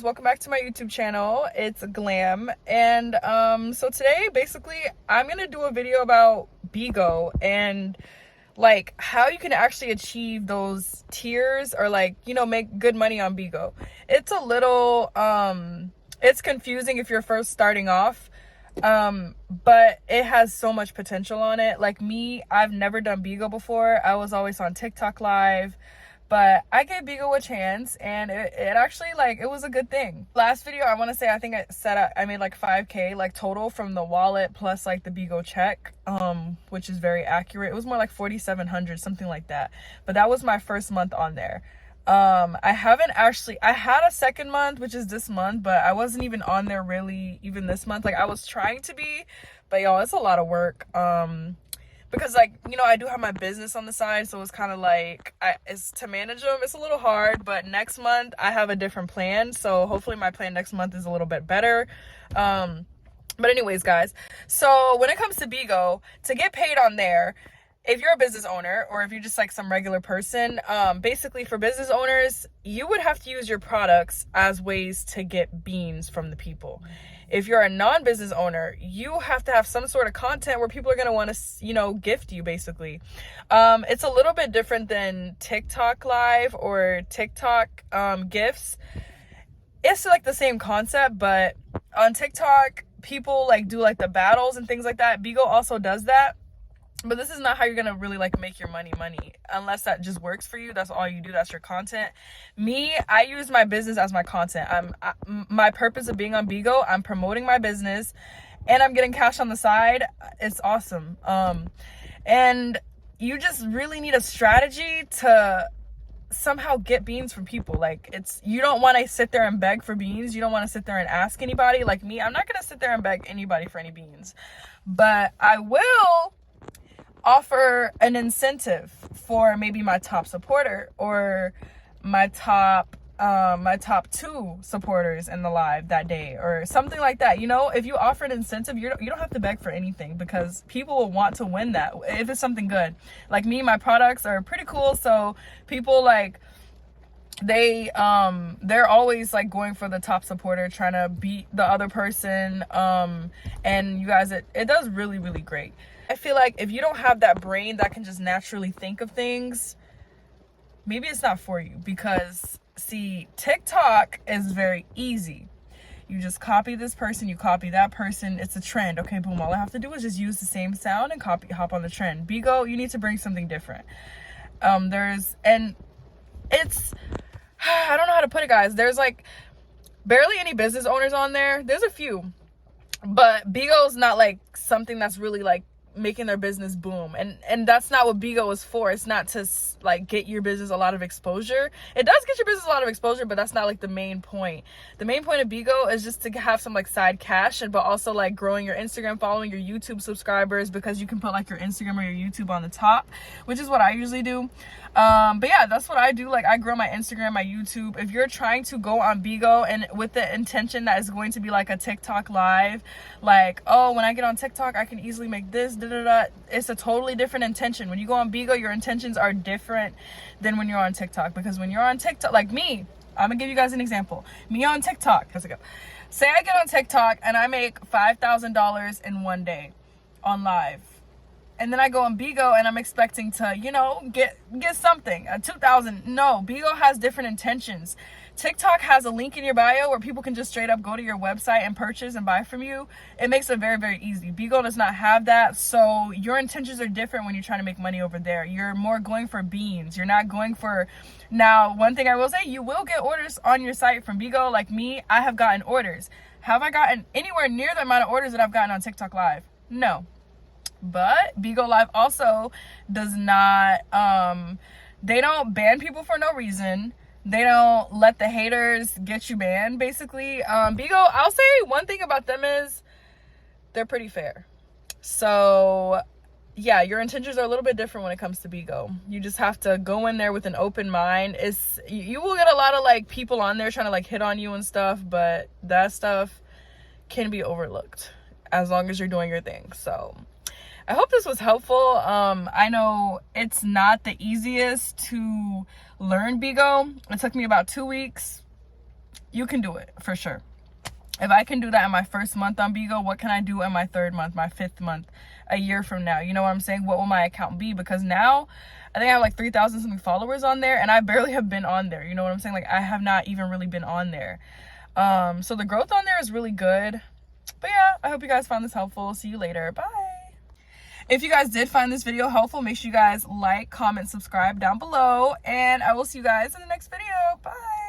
guys, welcome back to my YouTube channel. It's Glam, and so today basically I'm gonna do a video about Bigo and like how you can actually achieve those tiers or like, you know, make good money on Bigo. It's a little it's confusing if you're first starting off, but it has so much potential on it. Like me, I've never done Bigo before. I was always on TikTok live, but I gave Bigo a chance, and it actually, like, it was a good thing. Last video, I want to say, I think I made like 5K like total from the wallet plus like the Bigo check, which is very accurate. It was more like 4,700, something like that. But that was my first month on there. I had a second month, which is this month, but I wasn't even on there really even this month. Like, I was trying to be, but y'all, it's a lot of work. Because, like, you know, I do have my business on the side, so it's kind of like, it's to manage them, it's a little hard. But next month I have a different plan, so hopefully my plan next month is a little bit better. But anyways, guys, so when it comes to Bigo, to get paid on there, if you're a business owner or if you're just like some regular person, basically for business owners, you would have to use your products as ways to get beans from the people. If you're a non-business owner, you have to have some sort of content where people are going to want to, you know, gift you, basically. It's a little bit different than TikTok live or TikTok gifts. It's like the same concept, but on TikTok, people like do like the battles and things like that. Bigo also does that. But this is not how you're gonna really like make your money unless that just works for you. That's all you do. That's your content. Me, I use my business as my content. My purpose of being on Bigo, I'm promoting my business and I'm getting cash on the side. It's awesome. And you just really need a strategy to somehow get beans from people. Like, you don't want to sit there and beg for beans. You don't want to sit there and ask anybody. Like me, I'm not gonna sit there and beg anybody for any beans, but I will offer an incentive for maybe my top supporter or my top 2 supporters in the live that day or something like that. You know, if you offer an incentive, you don't have to beg for anything, because people will want to win that if it's something good. Like me, my products are pretty cool, so people like they're always like going for the top supporter, trying to beat the other person. And you guys, it does really, really great. I feel like if you don't have that brain that can just naturally think of things, maybe it's not for you. Because see, TikTok is very easy. You just copy this person, you copy that person, it's a trend. Okay, boom, all I have to do is just use the same sound and hop on the trend. Bigo, you need to bring something different. It's I don't know how to put it, guys. There's like barely any business owners on there. There's a few, but Bigo's not like something that's really like making their business boom, and that's not what Bigo is for. It's not to like get your business a lot of exposure. It does get your business a lot of exposure, but that's not like the main point. The main point of Bigo is just to have some like side cash, but also like growing your Instagram following, your YouTube subscribers, because you can put like your Instagram or your YouTube on the top, which is what I usually do. But yeah, that's what I do. Like, I grow my Instagram, my YouTube. If you're trying to go on Bigo and with the intention that is going to be like a TikTok live, like, oh, when I get on TikTok I can easily make this, it's a totally different intention. When you go on Bigo, your intentions are different than when you're on TikTok. Because when you're on TikTok, like me, I'm gonna give you guys an example. Me on TikTok, how's it go? Say I get on TikTok and I make $5,000 in one day on live, and then I go on Bigo and I'm expecting to, you know, get something, 2,000. No, Bigo has different intentions. TikTok has a link in your bio where people can just straight up go to your website and purchase and buy from you. It makes it very, very easy. Bigo does not have that, so your intentions are different when you're trying to make money over there. You're more going for beans. You're not going for... Now, one thing I will say, you will get orders on your site from Bigo. Like me, I have gotten orders. Have I gotten anywhere near the amount of orders that I've gotten on TikTok Live? No. But Bigo Live also does not, they don't ban people for no reason. They don't let the haters get you banned, basically. Bigo, I'll say one thing about them is they're pretty fair. So yeah, your intentions are a little bit different when it comes to Bigo. You just have to go in there with an open mind. You will get a lot of like people on there trying to like hit on you and stuff, but that stuff can be overlooked as long as you're doing your thing. So I hope this was helpful. I know it's not the easiest to learn Bigo. It took me about 2 weeks. you can do it for sure. If I can do that in my first month on Bigo, what can I do in my third month, my fifth month, a year from now? You know what I'm saying? What will my account be? Because now I think I have like 3,000 something followers on there, and I barely have been on there. You know what I'm saying? Like, I have not even really been on there. So the growth on there is really good. But yeah, I hope you guys found this helpful. See you later. Bye. If you guys did find this video helpful, make sure you guys like, comment, subscribe down below, and I will see you guys in the next video. Bye.